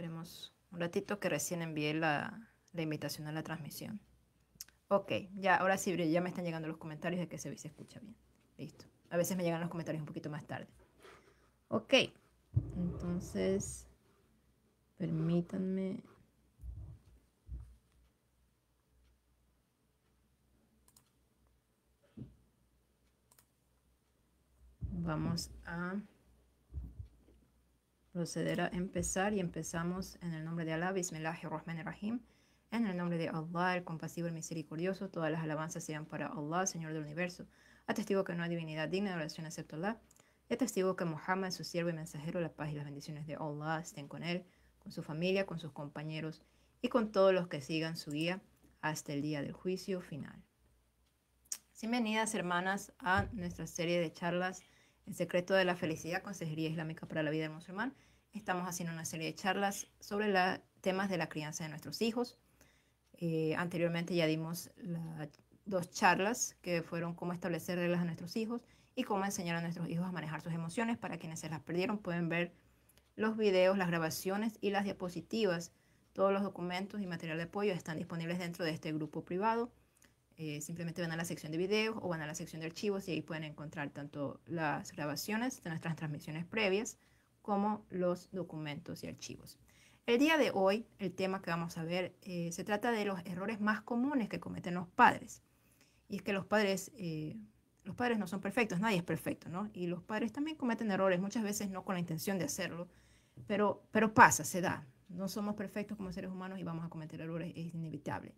Esperemos un ratito que recién envié la invitación a la transmisión. Ok, ya, ahora sí, ya me están llegando los comentarios de que se escucha bien. Listo. A veces me llegan los comentarios un poquito más tarde. Ok, entonces, permítanme. Vamos a proceder a empezar y empezamos en el nombre de Alá, Bismillahirrahmanirrahim. En el nombre de Allah, el compasivo y misericordioso, todas las alabanzas sean para Allah, Señor del universo. Atestigo que no hay divinidad digna de oración excepto Allah. Y atestigo que Muhammad, su siervo y mensajero, la paz y las bendiciones de Allah estén con él, con su familia, con sus compañeros y con todos los que sigan su guía hasta el día del juicio final. Bienvenidas, hermanas, a nuestra serie de charlas El secreto de la felicidad, consejería islámica para la vida del musulmán. Estamos haciendo una serie de charlas sobre temas de la crianza de nuestros hijos. Anteriormente ya dimos dos charlas que fueron cómo establecer reglas a nuestros hijos y cómo enseñar a nuestros hijos a manejar sus emociones. Para quienes se las perdieron, pueden ver los videos, las grabaciones y las diapositivas. Todos los documentos y material de apoyo están disponibles dentro de este grupo privado. Simplemente van a la sección de videos o van a la sección de archivos y ahí pueden encontrar tanto las grabaciones de nuestras transmisiones previas como los documentos y archivos. El día de hoy, el tema que vamos a ver se trata de los errores más comunes que cometen los padres. Y es que los padres no son perfectos, nadie es perfecto, ¿no? Y los padres también cometen errores, muchas veces no con la intención de hacerlo, pero pasa, se da. No somos perfectos como seres humanos y vamos a cometer errores, es inevitable.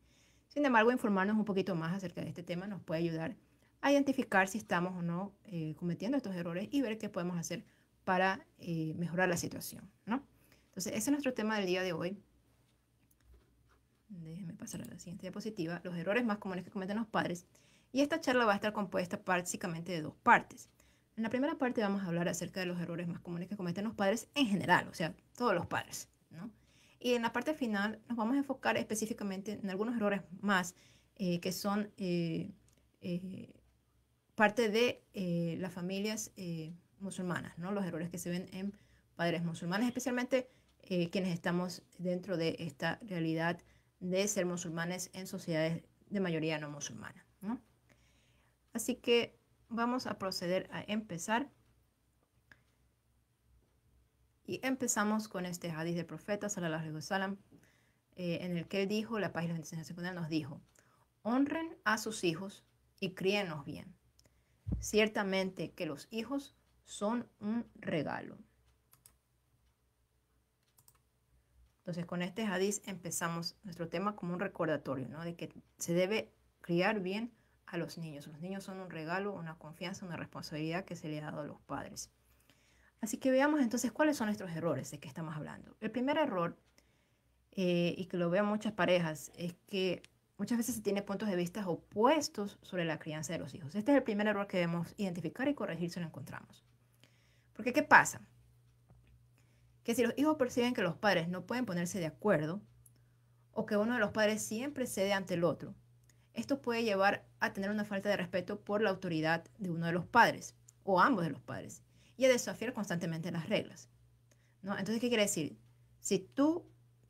Sin embargo, informarnos un poquito más acerca de este tema nos puede ayudar a identificar si estamos o no cometiendo estos errores y ver qué podemos hacer para mejorar la situación, ¿no? Entonces, ese es nuestro tema del día de hoy. Déjenme pasar a la siguiente diapositiva. Los errores más comunes que cometen los padres. Y esta charla va a estar compuesta básicamente de dos partes. En la primera parte vamos a hablar acerca de los errores más comunes que cometen los padres en general, o sea, todos los padres, ¿no? Y en la parte final nos vamos a enfocar específicamente en algunos errores más que son parte de las familias musulmanas, ¿no? Los errores que se ven en padres musulmanes, especialmente quienes estamos dentro de esta realidad de ser musulmanes en sociedades de mayoría no musulmana, ¿no? Así que vamos a proceder a empezar. Y empezamos con este hadith del profeta, sallallahu alaihi wasallam, en el que él dijo, la paz y la bendición secundaria nos dijo, honren a sus hijos y críenlos bien. Ciertamente que los hijos son un regalo. Entonces, con este hadith empezamos nuestro tema como un recordatorio, ¿no? De que se debe criar bien a los niños. Los niños son un regalo, una confianza, una responsabilidad que se le ha dado a los padres. Así que veamos entonces cuáles son nuestros errores de que estamos hablando. El primer error, y que lo vean muchas parejas, es que muchas veces se tiene puntos de vista opuestos sobre la crianza de los hijos. Este es el primer error que debemos identificar y corregir si lo encontramos. Porque ¿qué pasa? Que si los hijos perciben que los padres no pueden ponerse de acuerdo o que uno de los padres siempre cede ante el otro, esto puede llevar a tener una falta de respeto por la autoridad de uno de los padres o ambos de los padres y a desafiar constantemente las reglas, ¿no? Entonces, ¿qué quiere decir? Si tú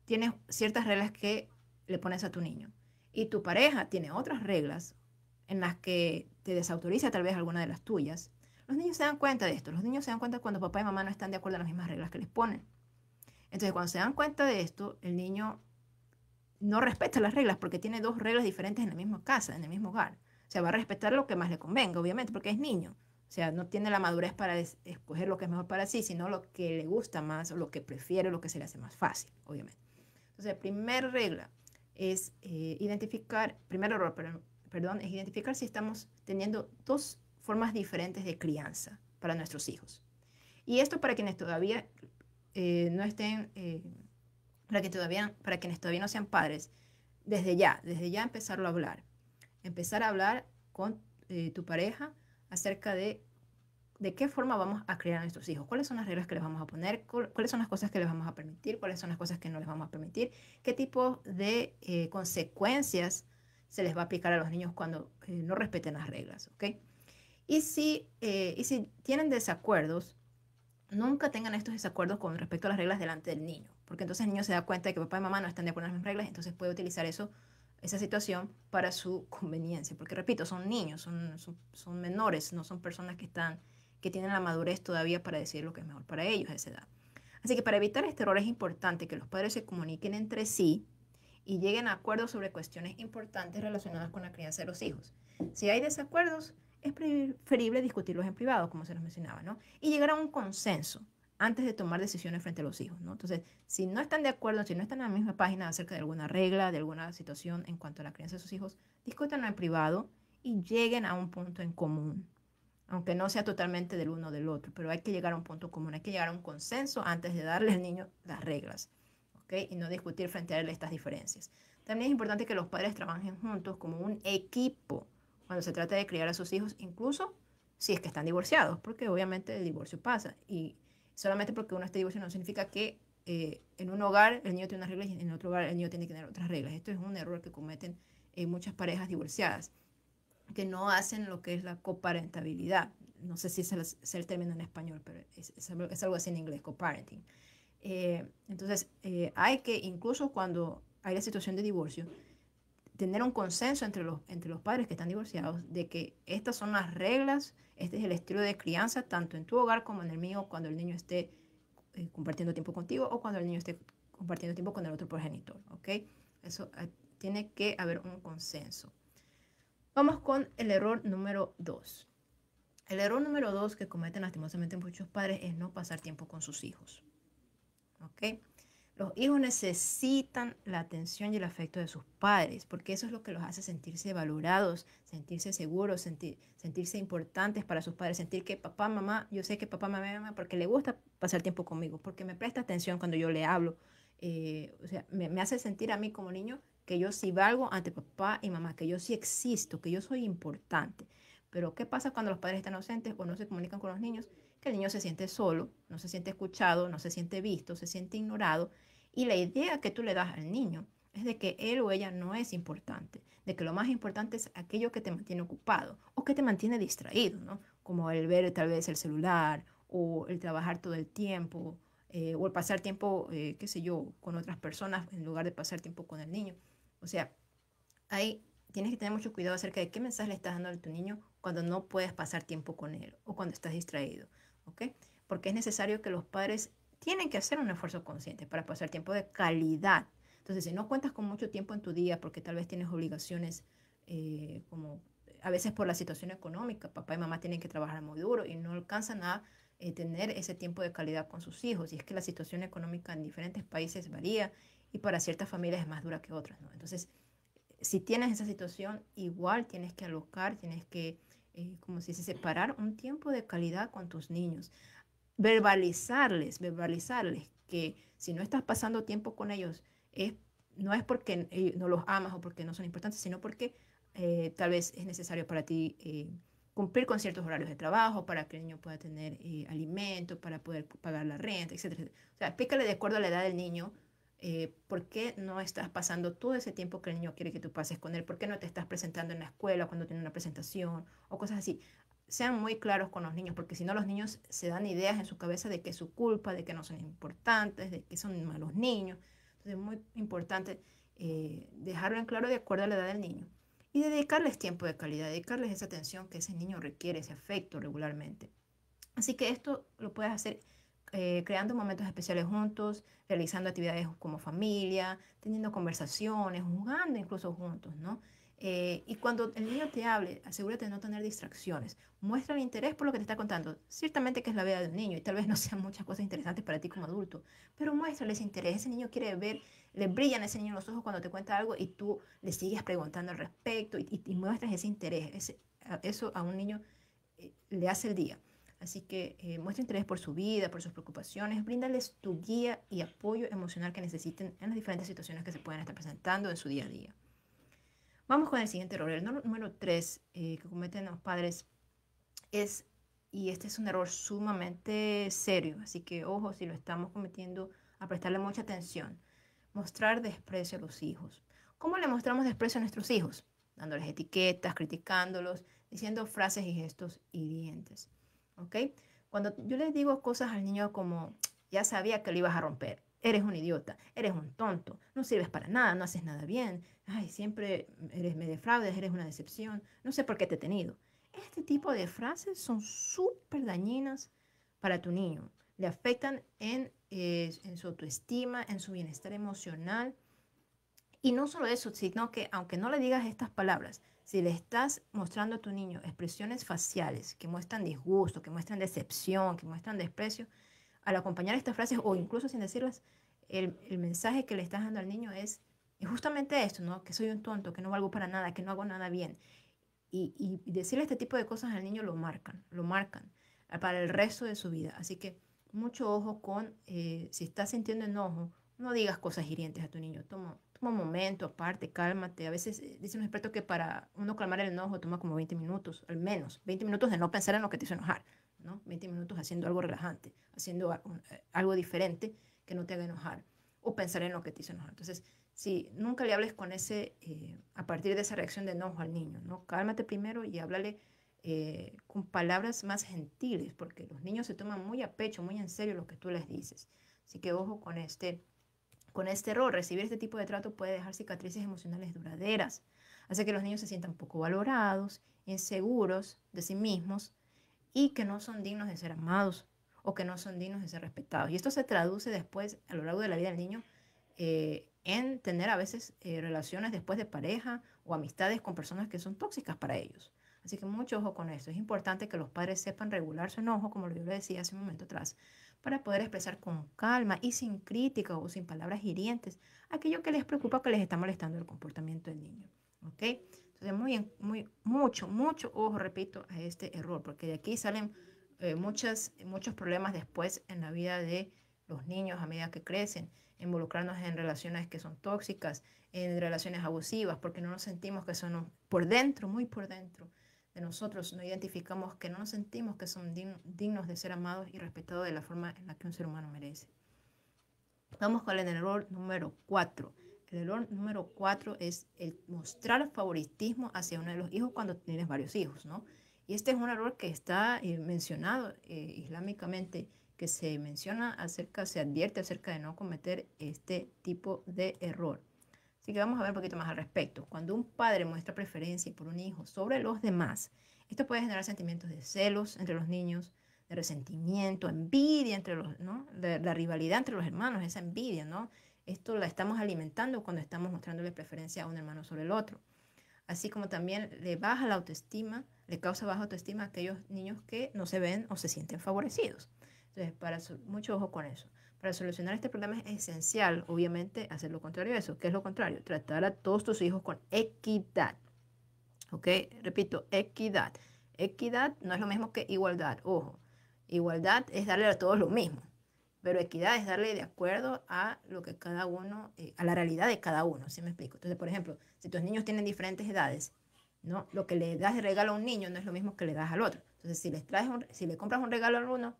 tienes ciertas reglas que le pones a tu niño y tu pareja tiene otras reglas en las que te desautoriza tal vez alguna de las tuyas, los niños se dan cuenta de esto. Los niños se dan cuenta cuando papá y mamá no están de acuerdo en las mismas reglas que les ponen. Entonces, cuando se dan cuenta de esto, el niño no respeta las reglas porque tiene dos reglas diferentes en la misma casa, en el mismo hogar. O sea, va a respetar lo que más le convenga, obviamente, porque es niño. O sea, no tiene la madurez para escoger lo que es mejor para sí, sino lo que le gusta más o lo que prefiere, lo que se le hace más fácil, obviamente. Entonces, primera regla es identificar, primer error, perdón, es identificar si estamos teniendo dos formas diferentes de crianza para nuestros hijos. Y esto para quienes todavía no estén, para quienes todavía no sean padres, desde ya empezarlo a hablar. Empezar a hablar con tu pareja acerca de qué forma vamos a criar a nuestros hijos, cuáles son las reglas que les vamos a poner, cuáles son las cosas que les vamos a permitir, cuáles son las cosas que no les vamos a permitir, qué tipo de consecuencias se les va a aplicar a los niños cuando no respeten las reglas, ¿ok? Y si tienen desacuerdos, nunca tengan estos desacuerdos con respecto a las reglas delante del niño, porque entonces el niño se da cuenta de que papá y mamá no están de acuerdo en las mismas reglas, entonces puede utilizar esa situación para su conveniencia, porque repito, son niños, son menores, no son personas que tienen la madurez todavía para decir lo que es mejor para ellos a esa edad. Así que para evitar este error es importante que los padres se comuniquen entre sí y lleguen a acuerdos sobre cuestiones importantes relacionadas con la crianza de los hijos. Si hay desacuerdos, es preferible discutirlos en privado, como se los mencionaba, ¿no? Y llegar a un consenso antes de tomar decisiones frente a los hijos, ¿no? Entonces, si no están de acuerdo, si no están en la misma página acerca de alguna regla, de alguna situación en cuanto a la crianza de sus hijos, discútanlo en privado y lleguen a un punto en común, aunque no sea totalmente del uno o del otro, pero hay que llegar a un punto común, hay que llegar a un consenso antes de darle al niño las reglas, ¿ok? Y no discutir frente a él estas diferencias. También es importante que los padres trabajen juntos como un equipo cuando se trata de criar a sus hijos, incluso si es que están divorciados, porque obviamente el divorcio pasa y solamente porque uno esté divorciado no significa que en un hogar el niño tiene unas reglas y en otro hogar el niño tiene que tener otras reglas. Esto es un error que cometen muchas parejas divorciadas, que no hacen lo que es la coparentabilidad. No sé si es el término en español, pero es algo así en inglés, coparenting. Entonces, hay que, incluso cuando hay la situación de divorcio, tener un consenso entre los padres que están divorciados de que estas son las reglas, este es el estilo de crianza, tanto en tu hogar como en el mío, cuando el niño esté compartiendo tiempo contigo o cuando el niño esté compartiendo tiempo con el otro progenitor, ¿ok? Eso tiene que haber un consenso. Vamos con el error número 2. El error número 2 que cometen lastimosamente muchos padres es no pasar tiempo con sus hijos, ¿ok? Los hijos necesitan la atención y el afecto de sus padres, porque eso es lo que los hace sentirse valorados, sentirse seguros, sentirse importantes para sus padres, sentir que papá, mamá, yo sé que papá me ama porque le gusta pasar tiempo conmigo, porque me presta atención cuando yo le hablo. O sea, me hace sentir a mí como niño que yo sí valgo ante papá y mamá, que yo sí existo, que yo soy importante. Pero ¿qué pasa cuando los padres están ausentes o no se comunican con los niños? Que el niño se siente solo, no se siente escuchado, no se siente visto, se siente ignorado. Y la idea que tú le das al niño es de que él o ella no es importante, de que lo más importante es aquello que te mantiene ocupado o que te mantiene distraído, ¿no? Como el ver tal vez el celular o el trabajar todo el tiempo o el pasar tiempo, qué sé yo, con otras personas en lugar de pasar tiempo con el niño. O sea, ahí tienes que tener mucho cuidado acerca de qué mensaje le estás dando a tu niño cuando no puedes pasar tiempo con él o cuando estás distraído, ¿ok? Porque es necesario que los padres tienen que hacer un esfuerzo consciente para pasar tiempo de calidad. Entonces, si no cuentas con mucho tiempo en tu día porque tal vez tienes obligaciones como a veces por la situación económica, papá y mamá tienen que trabajar muy duro y no alcanzan a tener ese tiempo de calidad con sus hijos. Y es que la situación económica en diferentes países varía y para ciertas familias es más dura que otras, ¿no? Entonces, si tienes esa situación, igual tienes que alocar, tienes que, como si se separar un tiempo de calidad con tus niños. Verbalizarles que si no estás pasando tiempo con ellos, es, no es porque no los amas o porque no son importantes, sino porque tal vez es necesario para ti cumplir con ciertos horarios de trabajo, para que el niño pueda tener alimento, para poder pagar la renta, etcétera. O sea, explícale de acuerdo a la edad del niño por qué no estás pasando todo ese tiempo que el niño quiere que tú pases con él, por qué no te estás presentando en la escuela cuando tiene una presentación o cosas así. Sean muy claros con los niños, porque si no los niños se dan ideas en su cabeza de que es su culpa, de que no son importantes, de que son malos niños. Entonces es muy importante dejarlo en claro de acuerdo a la edad del niño y dedicarles tiempo de calidad, dedicarles esa atención que ese niño requiere, ese afecto regularmente. Así que esto lo puedes hacer creando momentos especiales juntos, realizando actividades como familia, teniendo conversaciones, jugando incluso juntos, ¿no? Y cuando el niño te hable, asegúrate de no tener distracciones. Muestra el interés por lo que te está contando. Ciertamente que es la vida del niño y tal vez no sean muchas cosas interesantes para ti como adulto, pero muéstrale ese interés. Ese niño quiere ver, le brillan a ese niño los ojos cuando te cuenta algo y tú le sigues preguntando al respecto y muestras ese interés. Eso a un niño le hace el día. Así que muestra interés por su vida, por sus preocupaciones, bríndales tu guía y apoyo emocional que necesiten en las diferentes situaciones que se pueden estar presentando en su día a día. Vamos con el siguiente error. El número 3 que cometen los padres es, y este es un error sumamente serio, así que ojo si lo estamos cometiendo, a prestarle mucha atención. Mostrar desprecio a los hijos. ¿Cómo le mostramos desprecio a nuestros hijos? Dándoles etiquetas, criticándolos, diciendo frases y gestos hirientes. ¿Ok? Cuando yo les digo cosas al niño como, ya sabía que lo ibas a romper, eres un idiota, eres un tonto, no sirves para nada, no haces nada bien, ay, siempre me defraudas, eres una decepción, no sé por qué te he tenido. Este tipo de frases son súper dañinas para tu niño. Le afectan en su autoestima, en su bienestar emocional. Y no solo eso, sino que aunque no le digas estas palabras, si le estás mostrando a tu niño expresiones faciales que muestran disgusto, que muestran decepción, que muestran desprecio, al acompañar estas frases o incluso sin decirlas, el mensaje que le estás dando al niño es justamente esto, ¿no? Que soy un tonto, que no valgo para nada, que no hago nada bien. Y decirle este tipo de cosas al niño lo marcan para el resto de su vida. Así que mucho ojo con si estás sintiendo enojo, no digas cosas hirientes a tu niño. Toma un momento aparte, cálmate. A veces dicen los expertos que para uno calmar el enojo toma como 20 minutos, al menos. 20 minutos de no pensar en lo que te hizo enojar, ¿no? 20 minutos haciendo algo relajante, haciendo algo diferente que no te haga enojar o pensar en lo que te hizo enojar. Entonces, si nunca le hables con a partir de esa reacción de enojo al niño, ¿no? Cálmate primero y háblale con palabras más gentiles, porque los niños se toman muy a pecho, muy en serio lo que tú les dices. Así que ojo con este error. Recibir este tipo de trato puede dejar cicatrices emocionales duraderas, hace que los niños se sientan poco valorados, inseguros de sí mismos y que no son dignos de ser amados o que no son dignos de ser respetados. Y esto se traduce después a lo largo de la vida del niño en tener a veces relaciones después de pareja o amistades con personas que son tóxicas para ellos. Así que mucho ojo con esto. Es importante que los padres sepan regular su enojo, como yo le decía hace un momento atrás, para poder expresar con calma y sin crítica o sin palabras hirientes aquello que les preocupa o que les está molestando el comportamiento del niño. ¿Ok? Entonces, mucho ojo, repito, a este error, porque de aquí salen muchos problemas después en la vida de los niños a medida que crecen, involucrarnos en relaciones que son tóxicas, en relaciones abusivas, porque no nos sentimos que son por dentro, muy por dentro de nosotros, no identificamos que no nos sentimos que son dignos de ser amados y respetados de la forma en la que un ser humano merece. Vamos con el error número 4. El error número 4 es el mostrar favoritismo hacia uno de los hijos cuando tienes varios hijos, ¿no? Y este es un error que está mencionado islámicamente, que se menciona se advierte acerca de no cometer este tipo de error. Así que vamos a ver un poquito más al respecto. Cuando un padre muestra preferencia por un hijo sobre los demás, esto puede generar sentimientos de celos entre los niños, de resentimiento, envidia entre los, ¿no? La rivalidad entre los hermanos, esa envidia, ¿no? Esto la estamos alimentando cuando estamos mostrándole preferencia a un hermano sobre el otro. Así como también le baja la autoestima, le causa baja autoestima a aquellos niños que no se ven o se sienten favorecidos. Entonces, mucho ojo con eso. Para solucionar este problema es esencial, obviamente, hacer lo contrario a eso. ¿Qué es lo contrario? Tratar a todos tus hijos con equidad. ¿Ok? Repito, equidad. Equidad no es lo mismo que igualdad. Ojo, igualdad es darle a todos lo mismo, pero equidad es darle de acuerdo a lo que cada uno, a la realidad de cada uno, ¿sí me explico? Entonces, por ejemplo, si tus niños tienen diferentes edades, ¿no? Lo que le das de regalo a un niño no es lo mismo que le das al otro. Entonces, si le compras un regalo a uno,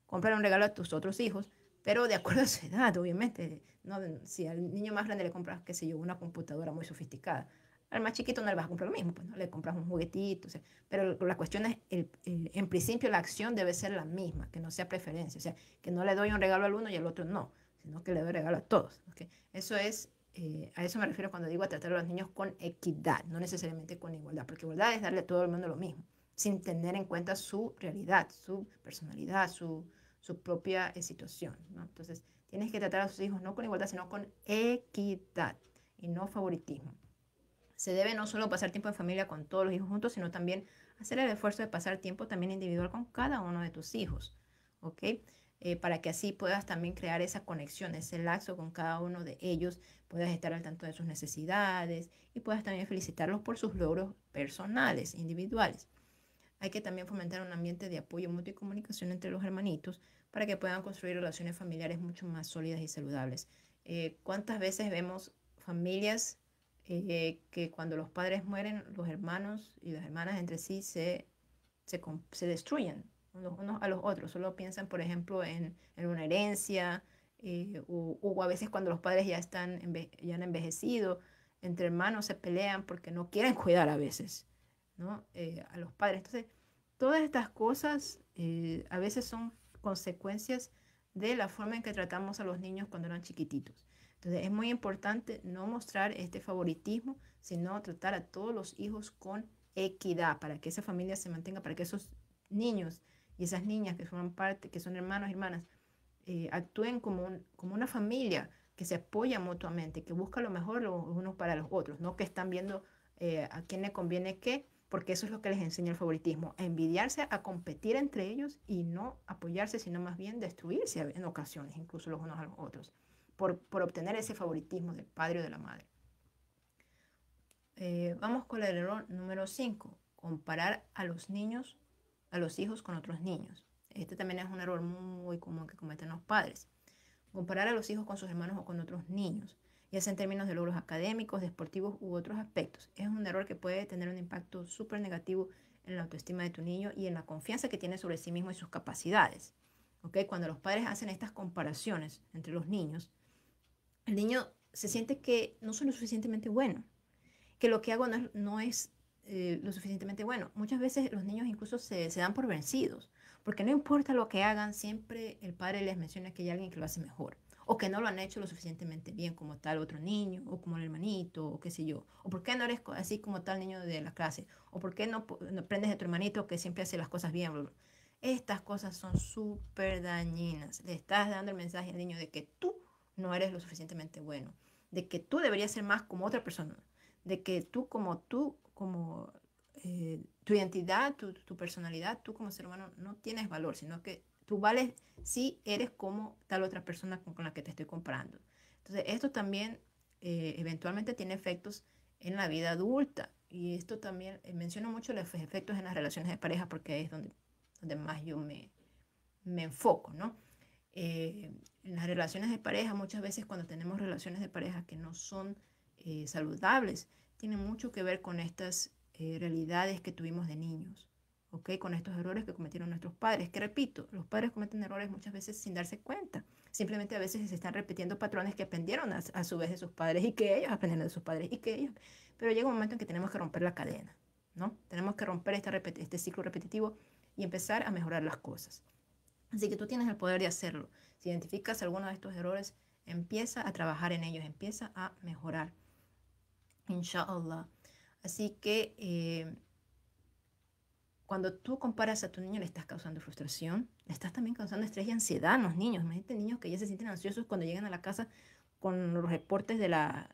comprar un regalo a tus otros hijos, pero de acuerdo a su edad, obviamente. ¿No? Si al niño más grande le compras, qué sé yo, una computadora muy sofisticada, al más chiquito no le vas a comprar lo mismo, pues no le compras un juguetito. O sea, pero la cuestión es, en principio la acción debe ser la misma, que no sea preferencia. O sea, que no le doy un regalo al uno y al otro no, sino que le doy regalo a todos. ¿Okay? Eso es, a eso me refiero cuando digo a tratar a los niños con equidad, no necesariamente con igualdad, porque igualdad es darle a todo el mundo lo mismo, sin tener en cuenta su realidad, su personalidad, su propia situación, ¿no? Entonces, tienes que tratar a sus hijos no con igualdad, sino con equidad y no favoritismo. Se debe no solo pasar tiempo en familia con todos los hijos juntos, sino también hacer el esfuerzo de pasar tiempo también individual con cada uno de tus hijos, ¿ok? Para que así puedas también crear esa conexión, ese lazo con cada uno de ellos, puedas estar al tanto de sus necesidades y puedas también felicitarlos por sus logros personales, individuales. Hay que también fomentar un ambiente de apoyo mutuo y comunicación entre los hermanitos para que puedan construir relaciones familiares mucho más sólidas y saludables. ¿Cuántas veces vemos familias que cuando los padres mueren, los hermanos y las hermanas entre sí se destruyen unos a los otros? Solo piensan, por ejemplo, en una herencia o a veces cuando los padres ya han envejecido, entre hermanos se pelean porque no quieren cuidar a veces, ¿no? A los padres. Entonces, todas estas cosas a veces son consecuencias de la forma en que tratamos a los niños cuando eran chiquititos. Entonces es muy importante no mostrar este favoritismo, sino tratar a todos los hijos con equidad para que esa familia se mantenga, para que esos niños y esas niñas que forman parte, que son hermanos y hermanas, actúen como una familia que se apoya mutuamente, que busca lo mejor los unos para los otros, no que están viendo a quién le conviene qué, porque eso es lo que les enseña el favoritismo, a envidiarse, a competir entre ellos y no apoyarse, sino más bien destruirse en ocasiones, incluso los unos a los otros, por obtener ese favoritismo del padre o de la madre. Vamos con el error número 5, comparar a los niños, a los hijos con otros niños. Este también es un error muy común que cometen los padres. Comparar a los hijos con sus hermanos o con otros niños, ya sea en términos de logros académicos, deportivos u otros aspectos. Es un error que puede tener un impacto súper negativo en la autoestima de tu niño y en la confianza que tiene sobre sí mismo y sus capacidades. ¿Okay? Cuando los padres hacen estas comparaciones entre los niños, el niño se siente que no soy lo suficientemente bueno, que lo que hago no es lo suficientemente bueno. Muchas veces los niños incluso se dan por vencidos, porque no importa lo que hagan, siempre el padre les menciona que hay alguien que lo hace mejor, o que no lo han hecho lo suficientemente bien como tal otro niño, o como el hermanito, o qué sé yo, o por qué no eres así como tal niño de la clase, o por qué no aprendes de tu hermanito que siempre hace las cosas bien. Bla, bla. Estas cosas son súper dañinas. Le estás dando el mensaje al niño de que tú no eres lo suficientemente bueno, de que tú deberías ser más como otra persona, de que como tu identidad, tu personalidad, tú como ser humano no tienes valor, sino que tú vales si eres como tal otra persona con la que te estoy comparando. Entonces, esto también eventualmente tiene efectos en la vida adulta. Y esto también menciono mucho los efectos en las relaciones de pareja porque es donde más yo me enfoco, ¿no? En las relaciones de pareja, muchas veces cuando tenemos relaciones de pareja que no son saludables, tiene mucho que ver con estas realidades que tuvimos de niños, ¿ok? Con estos errores que cometieron nuestros padres, que repito, los padres cometen errores muchas veces sin darse cuenta, simplemente a veces se están repitiendo patrones que aprendieron a su vez de sus padres y que ellos aprendieron de sus padres y que ellos, pero llega un momento en que tenemos que romper la cadena, ¿no? Tenemos que romper este ciclo repetitivo y empezar a mejorar las cosas. Así que tú tienes el poder de hacerlo. Si identificas alguno de estos errores, empieza a trabajar en ellos, empieza a mejorar. Inshallah. Así que cuando tú comparas a tu niño, le estás causando frustración, le estás también causando estrés y ansiedad a los niños. Imagínate niños que ya se sienten ansiosos cuando llegan a la casa con los reportes de la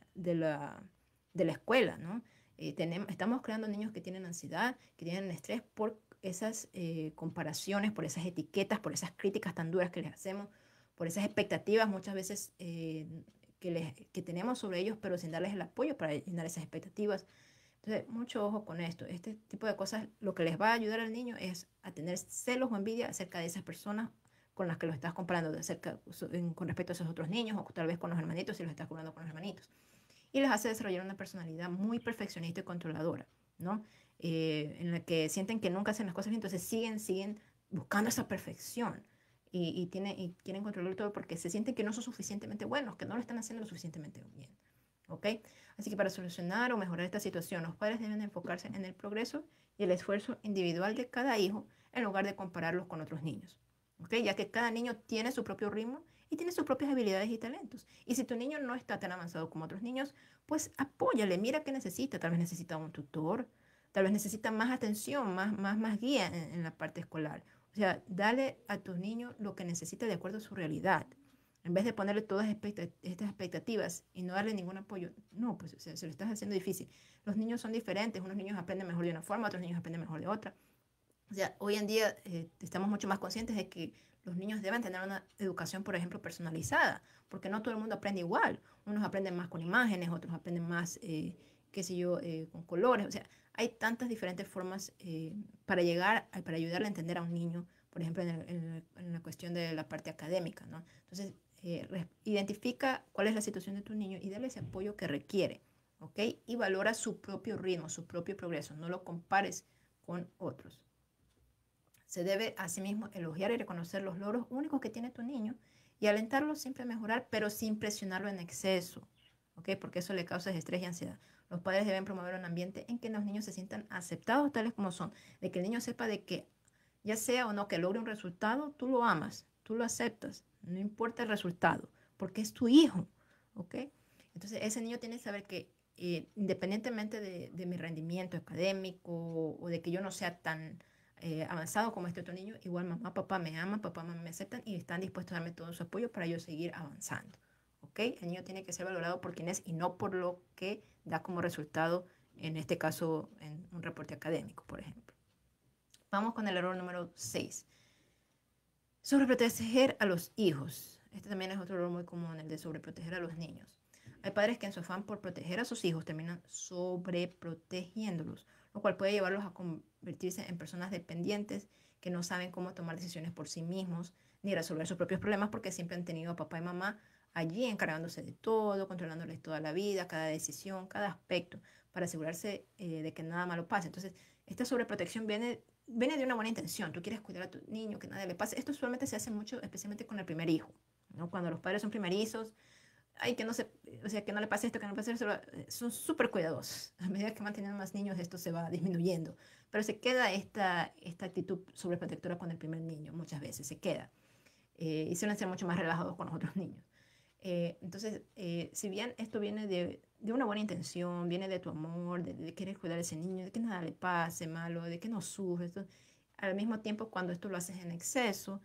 escuela, ¿no? Estamos creando niños que tienen ansiedad, que tienen estrés por esas comparaciones, por esas etiquetas, por esas críticas tan duras que les hacemos, por esas expectativas muchas veces que tenemos sobre ellos, pero sin darles el apoyo para llenar esas expectativas. Entonces, mucho ojo con esto. Este tipo de cosas, lo que les va a ayudar al niño es a tener celos o envidia acerca de esas personas con las que los estás comparando, con respecto a esos otros niños, o tal vez con los hermanitos, si los estás comparando con los hermanitos. Y les hace desarrollar una personalidad muy perfeccionista y controladora, ¿no? En la que sienten que nunca hacen las cosas bien, entonces siguen buscando esa perfección y quieren controlar todo porque se sienten que no son suficientemente buenos, que no lo están haciendo lo suficientemente bien. ¿Ok? Así que para solucionar o mejorar esta situación, los padres deben enfocarse en el progreso y el esfuerzo individual de cada hijo en lugar de compararlos con otros niños. ¿Ok? Ya que cada niño tiene su propio ritmo y tiene sus propias habilidades y talentos. Y si tu niño no está tan avanzado como otros niños, pues apóyale, mira qué necesita. Tal vez necesita un tutor, tal vez necesita más atención, más guía en la parte escolar. O sea, dale a tu niño lo que necesita de acuerdo a su realidad. En vez de ponerle todas estas expectativas y no darle ningún apoyo, no, pues o sea, se lo estás haciendo difícil. Los niños son diferentes, unos niños aprenden mejor de una forma, otros niños aprenden mejor de otra. O sea, hoy en día estamos mucho más conscientes de que los niños deben tener una educación, por ejemplo, personalizada, porque no todo el mundo aprende igual. Unos aprenden más con imágenes, otros aprenden más, qué sé yo, con colores. O sea, hay tantas diferentes formas para ayudarle a entender a un niño, por ejemplo, en la cuestión de la parte académica, ¿no? Entonces, identifica cuál es la situación de tu niño y dale ese apoyo que requiere, ¿ok? Y valora su propio ritmo, su propio progreso. No lo compares con otros. Se debe asimismo elogiar y reconocer los logros únicos que tiene tu niño y alentarlo siempre a mejorar, pero sin presionarlo en exceso, ¿ok? Porque eso le causa estrés y ansiedad. Los padres deben promover un ambiente en que los niños se sientan aceptados tales como son, de que el niño sepa de que ya sea o no que logre un resultado, tú lo amas, tú lo aceptas, no importa el resultado, porque es tu hijo, ¿ok? Entonces ese niño tiene que saber que independientemente de mi rendimiento académico o de que yo no sea tan avanzado como este otro niño, igual mamá, papá me aman, papá, mamá me aceptan y están dispuestos a darme todo su apoyo para yo seguir avanzando, ¿ok? El niño tiene que ser valorado por quien es y no por lo que da como resultado, en este caso, en un reporte académico, por ejemplo. Vamos con el error número 6. Sobreproteger a los hijos. Este también es otro error muy común, el de sobreproteger a los niños. Hay padres que en su afán por proteger a sus hijos terminan sobreprotegiéndolos, lo cual puede llevarlos a convertirse en personas dependientes que no saben cómo tomar decisiones por sí mismos ni resolver sus propios problemas porque siempre han tenido a papá y mamá allí encargándose de todo, controlándoles toda la vida, cada decisión, cada aspecto, para asegurarse de que nada malo pase. Entonces, esta sobreprotección viene de una buena intención. Tú quieres cuidar a tu niño, que nada le pase. Esto usualmente se hace mucho, especialmente con el primer hijo, ¿no? Cuando los padres son primerizos, ay, que no se, o sea, que no le pase esto, que no le pase eso, son súper cuidadosos. A medida que van teniendo más niños, esto se va disminuyendo. Pero se queda esta actitud sobreprotectora con el primer niño, muchas veces se queda. Y suelen ser mucho más relajados con los otros niños. Entonces, si bien esto viene de una buena intención, viene de tu amor, de querer cuidar a ese niño, de que nada le pase malo, de que no sufra, al mismo tiempo cuando esto lo haces en exceso,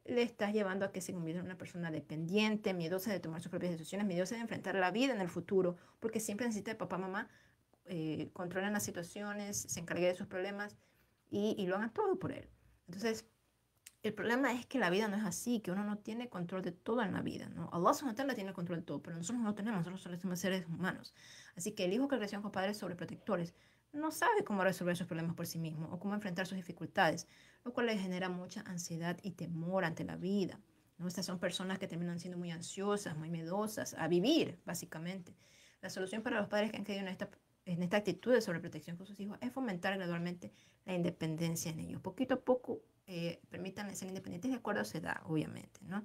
le estás llevando a que se convierta en una persona dependiente, miedosa de tomar sus propias decisiones, miedosa de enfrentar la vida en el futuro, porque siempre necesita de papá, mamá, controlen las situaciones, se encargue de sus problemas y lo hagan todo por él. Entonces, el problema es que la vida no es así, que uno no tiene control de todo en la vida, ¿no? Allah subhanahu wa ta'ala tiene control de todo, pero nosotros no lo tenemos, nosotros solo somos seres humanos. Así que el hijo que creció con padres sobreprotectores no sabe cómo resolver sus problemas por sí mismo o cómo enfrentar sus dificultades, lo cual le genera mucha ansiedad y temor ante la vida, ¿no? Estas son personas que terminan siendo muy ansiosas, muy miedosas, a vivir, básicamente. La solución para los padres que han caído en esta actitud de sobreprotección con sus hijos es fomentar gradualmente la independencia en ellos. Poquito a poco, permítanme ser independientes de acuerdo a su edad, obviamente, ¿no?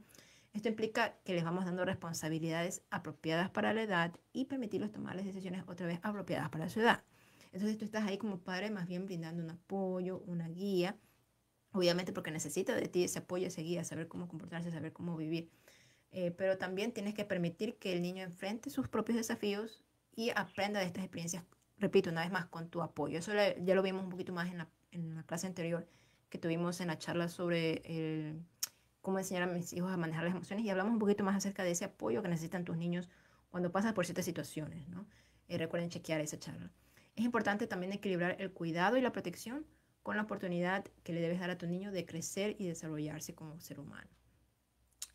Esto implica que les vamos dando responsabilidades apropiadas para la edad y permitirles tomar las decisiones otra vez apropiadas para su edad. Entonces tú estás ahí como padre más bien brindando un apoyo, una guía, obviamente porque necesita de ti ese apoyo, esa guía, saber cómo comportarse, saber cómo vivir. Pero también tienes que permitir que el niño enfrente sus propios desafíos y aprenda de estas experiencias, repito, una vez más, con tu apoyo. Eso ya lo vimos un poquito más en la clase anterior que tuvimos en la charla sobre cómo enseñar a mis hijos a manejar las emociones y hablamos un poquito más acerca de ese apoyo que necesitan tus niños cuando pasan por ciertas situaciones, ¿no? Recuerden chequear esa charla. Es importante también equilibrar el cuidado y la protección con la oportunidad que le debes dar a tu niño de crecer y desarrollarse como ser humano.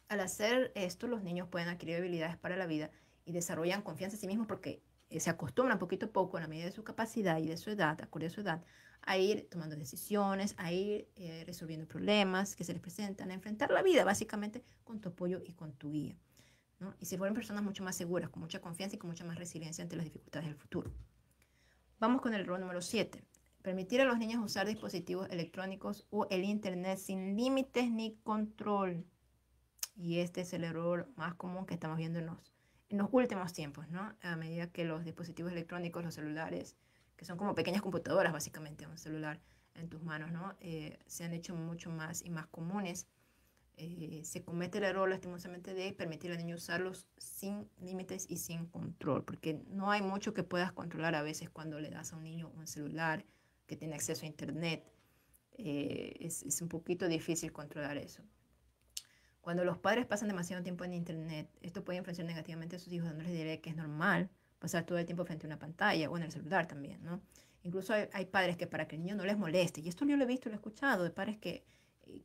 Al hacer esto, los niños pueden adquirir habilidades para la vida y desarrollan confianza en sí mismos porque se acostumbran poquito a poco, a la medida de su capacidad y de su edad, acorde a su edad, a ir tomando decisiones, a ir resolviendo problemas que se les presentan, a enfrentar la vida básicamente con tu apoyo y con tu guía, ¿no? Y si fueran personas mucho más seguras, con mucha confianza y con mucha más resiliencia ante las dificultades del futuro. Vamos con el error número 7. Permitir a los niños usar dispositivos electrónicos o el Internet sin límites ni control. Y este es el error más común que estamos viendo en los últimos tiempos, ¿no? A medida que los dispositivos electrónicos, los celulares, que son como pequeñas computadoras básicamente, un celular en tus manos, ¿no? Se han hecho mucho más y más comunes. Se comete el error lastimosamente de permitir al niño usarlos sin límites y sin control, porque no hay mucho que puedas controlar a veces cuando le das a un niño un celular que tiene acceso a internet. Es un poquito difícil controlar eso. Cuando los padres pasan demasiado tiempo en internet, esto puede influenciar negativamente a sus hijos, dándoles la idea de que es normal pasar todo el tiempo frente a una pantalla o en el celular también, ¿no? Incluso hay padres que para que el niño no les moleste, y esto yo lo he visto y lo he escuchado, de padres que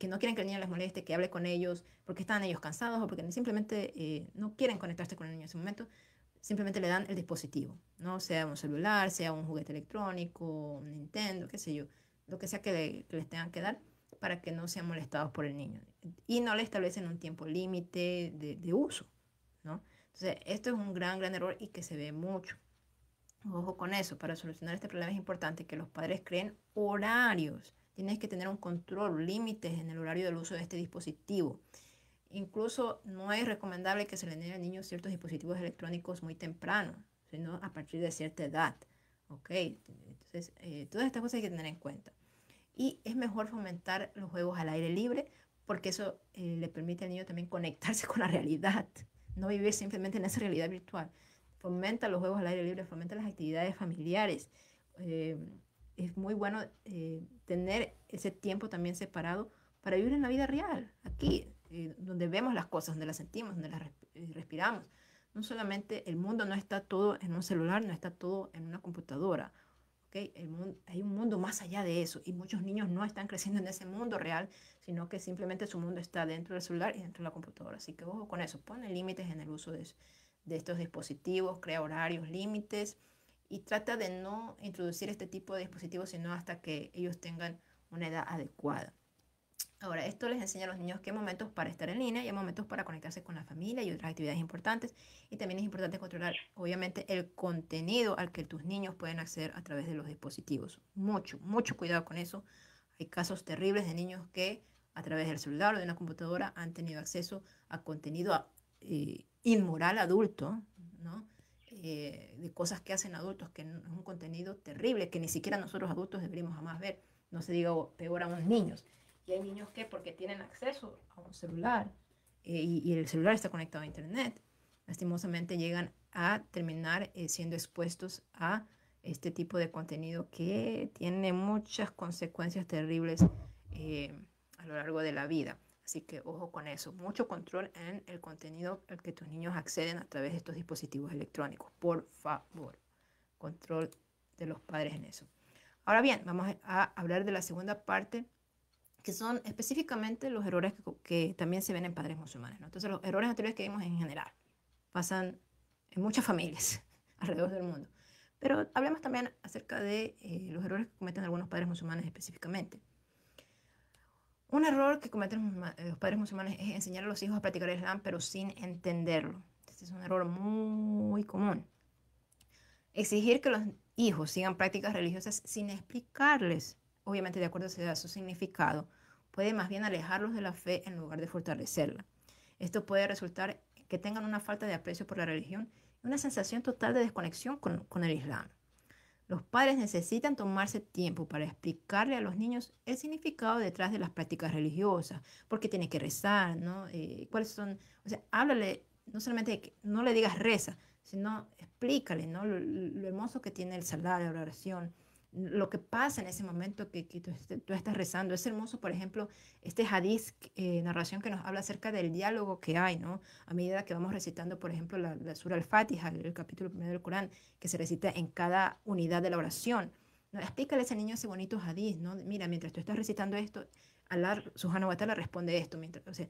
no quieren que el niño les moleste, que hable con ellos porque están ellos cansados o porque simplemente no quieren conectarse con el niño en ese momento, simplemente le dan el dispositivo, ¿no? Sea un celular, sea un juguete electrónico, un Nintendo, qué sé yo, lo que sea que les tengan que dar para que no sean molestados por el niño. Y no le establecen un tiempo límite de uso, ¿no? Entonces, esto es un gran, gran error y que se ve mucho. Ojo con eso, para solucionar este problema es importante que los padres creen horarios. Tienes que tener un control, límites en el horario del uso de este dispositivo. Incluso no es recomendable que se le den al niño ciertos dispositivos electrónicos muy temprano, sino a partir de cierta edad. ¿Ok? Entonces, todas estas cosas hay que tener en cuenta. Y es mejor fomentar los juegos al aire libre porque eso le permite al niño también conectarse con la realidad, no vivir simplemente en esa realidad virtual. Fomenta los juegos al aire libre, fomenta las actividades familiares. Eh, es muy bueno tener ese tiempo también separado para vivir en la vida real, aquí, donde vemos las cosas, donde las sentimos, donde las respiramos. No solamente el mundo no está todo en un celular, no está todo en una computadora. ¿Okay? Hay un mundo más allá de eso y muchos niños no están creciendo en ese mundo real, sino que simplemente su mundo está dentro del celular y dentro de la computadora. Así que ojo con eso, pone límites en el uso de estos dispositivos, crea horarios, límites y trata de no introducir este tipo de dispositivos sino hasta que ellos tengan una edad adecuada. Ahora, esto les enseña a los niños que hay momentos para estar en línea y hay momentos para conectarse con la familia y otras actividades importantes. Y también es importante controlar, obviamente, el contenido al que tus niños pueden acceder a través de los dispositivos. Mucho, mucho cuidado con eso. Hay casos terribles de niños que a través del celular o de una computadora han tenido acceso a contenido inmoral adulto, ¿no? De cosas que hacen adultos, que es un contenido terrible que ni siquiera nosotros adultos deberíamos jamás ver. No se diga peor a unos niños. Y hay niños que porque tienen acceso a un celular y el celular está conectado a internet, lastimosamente llegan a terminar siendo expuestos a este tipo de contenido que tiene muchas consecuencias terribles a lo largo de la vida. Así que ojo con eso, mucho control en el contenido al que tus niños acceden a través de estos dispositivos electrónicos. Por favor, control de los padres en eso. Ahora bien, vamos a hablar de la segunda parte, que son específicamente los errores que también se ven en padres musulmanes, ¿no? Entonces, los errores anteriores que vimos en general pasan en muchas familias alrededor del mundo. Pero hablemos también acerca de los errores que cometen algunos padres musulmanes específicamente. Un error que cometen los padres musulmanes es enseñar a los hijos a practicar el Islam, pero sin entenderlo. Este es un error muy común. Exigir que los hijos sigan prácticas religiosas sin explicarles, obviamente de acuerdo a su significado, puede más bien alejarlos de la fe en lugar de fortalecerla. Esto puede resultar en que tengan una falta de aprecio por la religión y una sensación total de desconexión con el Islam. Los padres necesitan tomarse tiempo para explicarle a los niños el significado detrás de las prácticas religiosas, por qué tiene que rezar, ¿no? ¿Cuáles son? O sea, háblale, no solamente de que no le digas reza, sino explícale, ¿no? Lo hermoso que tiene el salar, la oración, lo que pasa en ese momento que tú estás rezando. Es hermoso, por ejemplo, este hadiz, narración que nos habla acerca del diálogo que hay, ¿no? A medida que vamos recitando, por ejemplo, la sura al-Fatiha, el capítulo primero del Corán, que se recita en cada unidad de la oración. ¿No? Explícale a ese niño ese bonito hadiz, ¿no? Mira, mientras tú estás recitando esto, Allah subhanahu wa ta'ala responde esto. Mientras, o sea,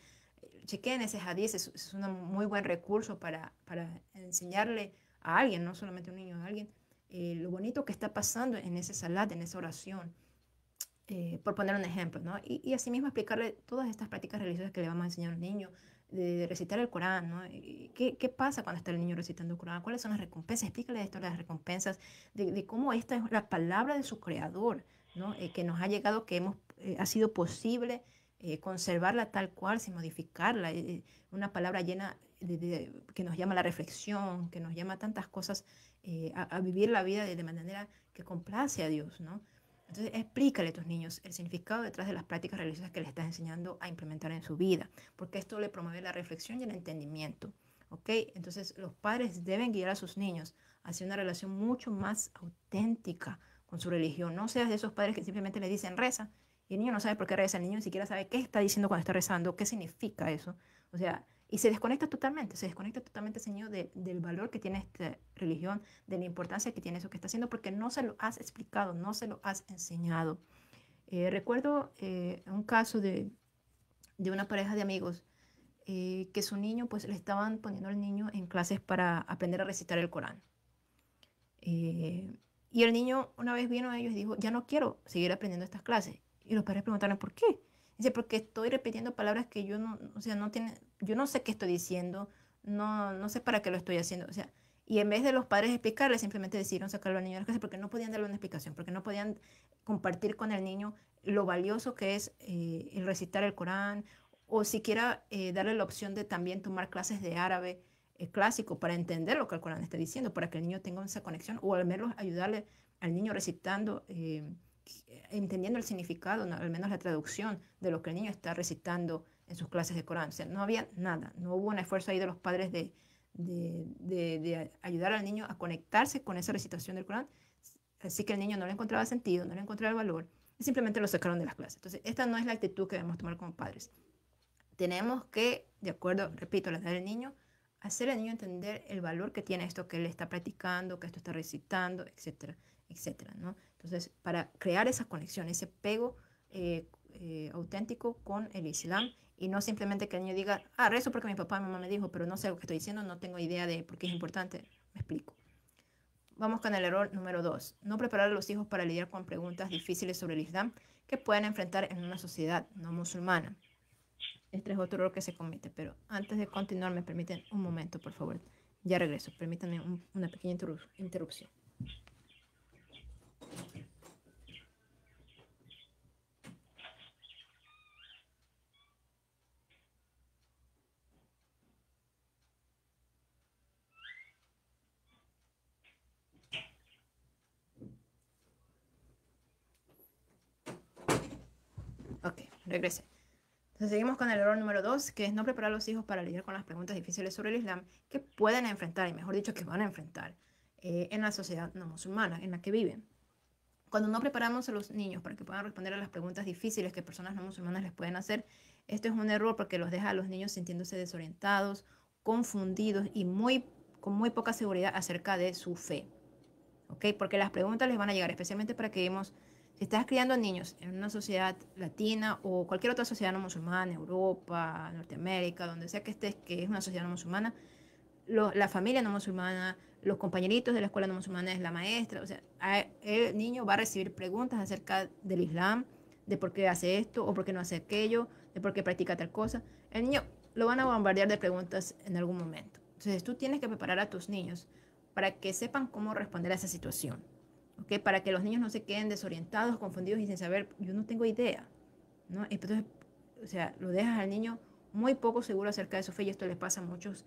chequen ese hadiz, es un muy buen recurso para enseñarle a alguien, no solamente a un niño, a alguien, lo bonito que está pasando en ese salat, en esa oración, por poner un ejemplo, ¿no? Y asimismo explicarle todas estas prácticas religiosas que le vamos a enseñar a un niño, de recitar el Corán, ¿no? ¿Qué pasa cuando está el niño recitando el Corán? ¿Cuáles son las recompensas? Explícale esto, las recompensas, de cómo esta es la palabra de su creador, ¿no? Que nos ha llegado, que ha sido posible conservarla tal cual, sin modificarla, una palabra llena que nos llama a la reflexión, que nos llama a tantas cosas, a vivir la vida de manera que complace a Dios, ¿no? Entonces, explícale a tus niños el significado detrás de las prácticas religiosas que les estás enseñando a implementar en su vida, porque esto le promueve la reflexión y el entendimiento, ¿ok? Entonces, los padres deben guiar a sus niños hacia una relación mucho más auténtica con su religión. No seas de esos padres que simplemente le dicen reza y el niño no sabe por qué reza, el niño ni siquiera sabe qué está diciendo cuando está rezando, qué significa eso. O sea, y se desconecta totalmente ese niño del valor que tiene esta religión, de la importancia que tiene eso que está haciendo, porque no se lo has explicado, no se lo has enseñado. Recuerdo un caso de una pareja de amigos que su niño, pues le estaban poniendo al niño en clases para aprender a recitar el Corán. Y el niño una vez vino a ellos y dijo, ya no quiero seguir aprendiendo estas clases. Y los padres preguntaron, ¿por qué? Dice, porque estoy repitiendo palabras que yo no, o sea, no tiene, yo no sé qué estoy diciendo, no sé para qué lo estoy haciendo. O sea, y en vez de los padres explicarle, simplemente decidieron sacarlo al niño de la clase porque no podían darle una explicación, porque no podían compartir con el niño lo valioso que es el recitar el Corán, o siquiera darle la opción de también tomar clases de árabe clásico para entender lo que el Corán está diciendo, para que el niño tenga esa conexión, o al menos ayudarle al niño recitando entendiendo el significado, ¿no? Al menos la traducción de lo que el niño está recitando en sus clases de Corán. O sea, no había nada, no hubo un esfuerzo ahí de los padres de ayudar al niño a conectarse con esa recitación del Corán. Así que el niño no le encontraba sentido, no le encontraba valor y simplemente lo sacaron de las clases. Entonces, esta no es la actitud que debemos tomar como padres. Tenemos que, de acuerdo, repito, a la edad del niño, hacer al niño entender el valor que tiene esto que él está practicando, que esto está recitando, etcétera, etcétera, ¿no? Entonces, para crear esa conexión, ese pego auténtico con el Islam y no simplemente que el niño diga, rezo porque mi papá y mi mamá me dijo, pero no sé lo que estoy diciendo, no tengo idea de por qué es importante. Me explico. Vamos con el error número 2. No preparar a los hijos para lidiar con preguntas difíciles sobre el Islam que pueden enfrentar en una sociedad no musulmana. Este es otro error que se comete, pero antes de continuar me permiten un momento, por favor. Ya regreso, permítanme una pequeña interrupción. Ok, regresé. Entonces seguimos con el error número 2, que es no preparar a los hijos para lidiar con las preguntas difíciles sobre el Islam que pueden enfrentar, y mejor dicho, que van a enfrentar en la sociedad no musulmana en la que viven. Cuando no preparamos a los niños para que puedan responder a las preguntas difíciles que personas no musulmanas les pueden hacer, esto es un error porque los deja a los niños sintiéndose desorientados, confundidos y con muy poca seguridad acerca de su fe. ¿Ok? Porque las preguntas les van a llegar, especialmente para que vemos, si estás criando niños en una sociedad latina o cualquier otra sociedad no musulmana, Europa, Norteamérica, donde sea que estés, que es una sociedad no musulmana, la familia no musulmana, los compañeritos de la escuela no musulmana, es la maestra, o sea, el niño va a recibir preguntas acerca del Islam, de por qué hace esto o por qué no hace aquello, de por qué practica tal cosa. El niño lo van a bombardear de preguntas en algún momento. Entonces tú tienes que preparar a tus niños para que sepan cómo responder a esa situación, ¿ok? Para que los niños no se queden desorientados, confundidos y sin saber, yo no tengo idea, ¿no? Entonces, o sea, lo dejas al niño muy poco seguro acerca de su fe y esto les pasa a muchos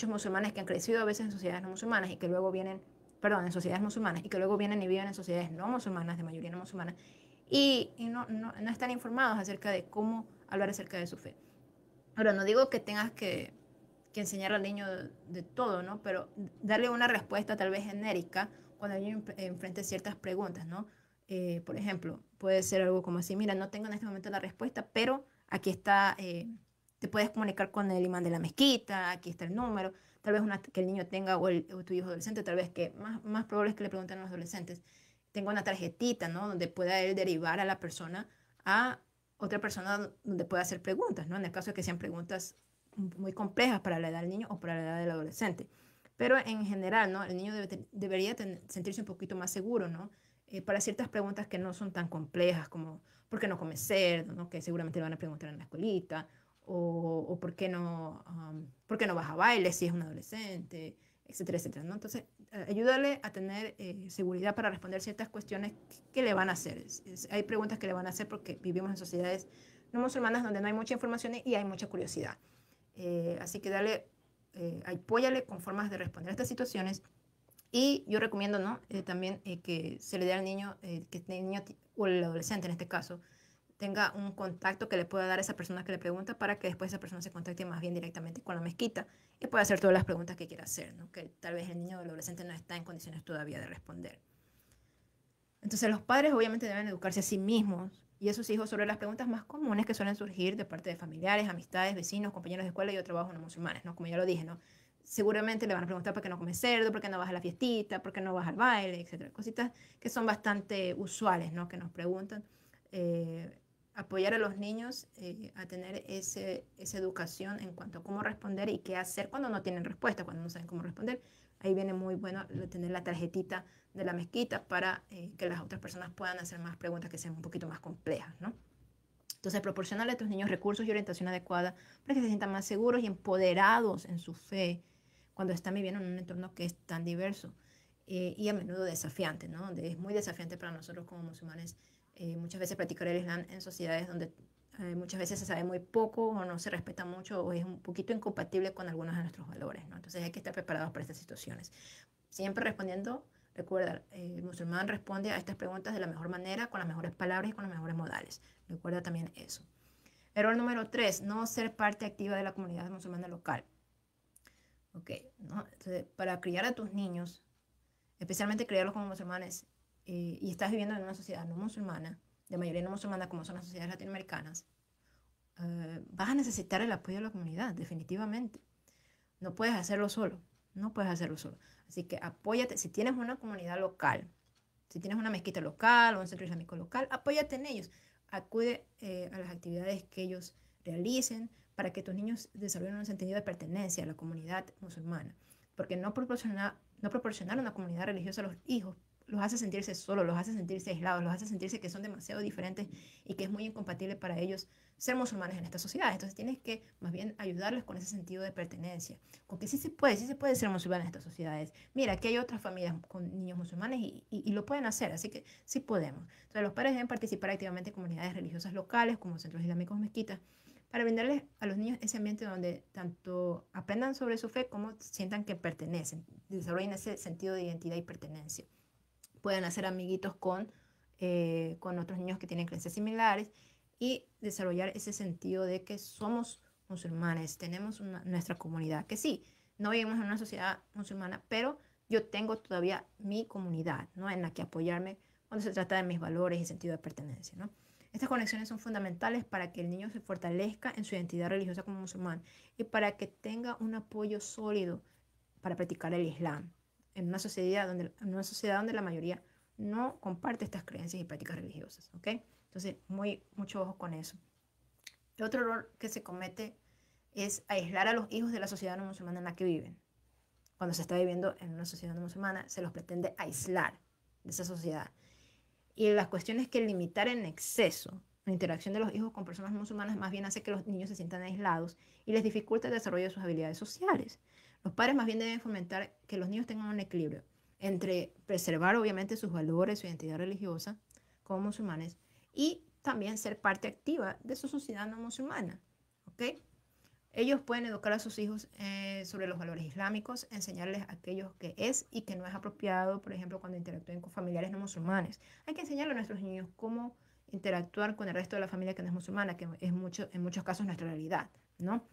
musulmanes que han crecido a veces en sociedades no musulmanas y que luego vienen, perdón, en sociedades musulmanas y que luego vienen y viven en sociedades no musulmanas, de mayoría no musulmanas, y no están informados acerca de cómo hablar acerca de su fe. Ahora, no digo que tengas que enseñar al niño de todo, ¿no? Pero darle una respuesta tal vez genérica cuando el niño enfrente ciertas preguntas, ¿no? Por ejemplo, puede ser algo como así, mira, no tengo en este momento la respuesta, pero aquí está, te puedes comunicar con el imán de la mezquita, aquí está el número, tal vez que el niño tenga, o tu hijo adolescente, tal vez que más probable es que le pregunten a los adolescentes, tenga una tarjetita, ¿no? Donde pueda él derivar a la persona a otra persona donde pueda hacer preguntas, ¿no? En el caso de que sean preguntas muy complejas para la edad del niño o para la edad del adolescente. Pero en general, ¿no? El niño debería sentirse un poquito más seguro, ¿no? Para ciertas preguntas que no son tan complejas como ¿por qué no comes cerdo? ¿No? Que seguramente le van a preguntar en la escuelita. O ¿por qué no vas a baile si es un adolescente? Etcétera, etcétera, ¿no? Entonces, ayúdale a tener seguridad para responder ciertas cuestiones que le van a hacer. Hay preguntas que le van a hacer porque vivimos en sociedades no musulmanas donde no hay mucha información y hay mucha curiosidad. Así que apóyale con formas de responder a estas situaciones. Y yo recomiendo, ¿no? También que se le dé al niño, que el niño o el adolescente en este caso, tenga un contacto que le pueda dar a esa persona que le pregunta para que después esa persona se contacte más bien directamente con la mezquita y pueda hacer todas las preguntas que quiera hacer, ¿no? Que tal vez el niño o el adolescente no está en condiciones todavía de responder. Entonces los padres obviamente deben educarse a sí mismos y a sus hijos sobre las preguntas más comunes que suelen surgir de parte de familiares, amistades, vecinos, compañeros de escuela y de trabajo no musulmanes, ¿no? Como ya lo dije, ¿no? Seguramente le van a preguntar por qué no comes cerdo, por qué no vas a la fiestita, por qué no vas al baile, etcétera. Cositas que son bastante usuales, ¿no? Que nos preguntan. Apoyar a los niños a tener esa educación en cuanto a cómo responder y qué hacer cuando no tienen respuesta, cuando no saben cómo responder. Ahí viene muy bueno tener la tarjetita de la mezquita para que las otras personas puedan hacer más preguntas que sean un poquito más complejas, ¿no? Entonces, proporcionarle a tus niños recursos y orientación adecuada para que se sientan más seguros y empoderados en su fe cuando están viviendo en un entorno que es tan diverso y a menudo desafiante, ¿no? Donde es muy desafiante para nosotros como musulmanes muchas veces practicar el Islam en sociedades donde muchas veces se sabe muy poco o no se respeta mucho o es un poquito incompatible con algunos de nuestros valores, ¿no? Entonces hay que estar preparados para estas situaciones. Siempre respondiendo Recuerda, el musulmán responde a estas preguntas de la mejor manera, con las mejores palabras y con los mejores modales. Recuerda también eso. Error número 3, no ser parte activa de la comunidad musulmana local. Ok, ¿no? Entonces, para criar a tus niños, especialmente criarlos como musulmanes, y estás viviendo en una sociedad no musulmana, de mayoría no musulmana como son las sociedades latinoamericanas, vas a necesitar el apoyo de la comunidad, definitivamente. No puedes hacerlo solo, no puedes hacerlo solo. Así que apóyate, si tienes una comunidad local, si tienes una mezquita local o un centro islámico local, apóyate en ellos. Acude a las actividades que ellos realicen para que tus niños desarrollen un sentido de pertenencia a la comunidad musulmana. Porque no proporcionar una comunidad religiosa a los hijos los hace sentirse solos, los hace sentirse aislados, los hace sentirse que son demasiado diferentes y que es muy incompatible para ellos ser musulmanes en esta sociedad. Entonces tienes que más bien ayudarles con ese sentido de pertenencia, con que sí se puede ser musulmán en estas sociedades. Mira, aquí hay otras familias con niños musulmanes y lo pueden hacer, así que sí podemos. Entonces los padres deben participar activamente en comunidades religiosas locales como centros islámicos, mezquitas, para brindarles a los niños ese ambiente donde tanto aprendan sobre su fe como sientan que pertenecen, desarrollen ese sentido de identidad y pertenencia. Pueden hacer amiguitos con otros niños que tienen creencias similares y desarrollar ese sentido de que somos musulmanes, tenemos nuestra comunidad, que sí, no vivimos en una sociedad musulmana, pero yo tengo todavía mi comunidad, ¿no? En la que apoyarme cuando se trata de mis valores y sentido de pertenencia, ¿no? Estas conexiones son fundamentales para que el niño se fortalezca en su identidad religiosa como musulmán y para que tenga un apoyo sólido para practicar el Islam en una sociedad donde la mayoría no comparte estas creencias y prácticas religiosas, ¿ok? Entonces, mucho ojo con eso. El otro error que se comete es aislar a los hijos de la sociedad no musulmana en la que viven. Cuando se está viviendo en una sociedad no musulmana, se los pretende aislar de esa sociedad. Y las cuestiones que limitar en exceso la interacción de los hijos con personas musulmanas más bien hace que los niños se sientan aislados y les dificulta el desarrollo de sus habilidades sociales. Los padres más bien deben fomentar que los niños tengan un equilibrio entre preservar obviamente sus valores, su identidad religiosa como musulmanes y también ser parte activa de su sociedad no musulmana. ¿Ok? Ellos pueden educar a sus hijos sobre los valores islámicos, enseñarles aquellos que es y que no es apropiado, por ejemplo, cuando interactúen con familiares no musulmanes. Hay que enseñarle a nuestros niños cómo interactuar con el resto de la familia que no es musulmana, que es en muchos casos nuestra realidad, ¿no?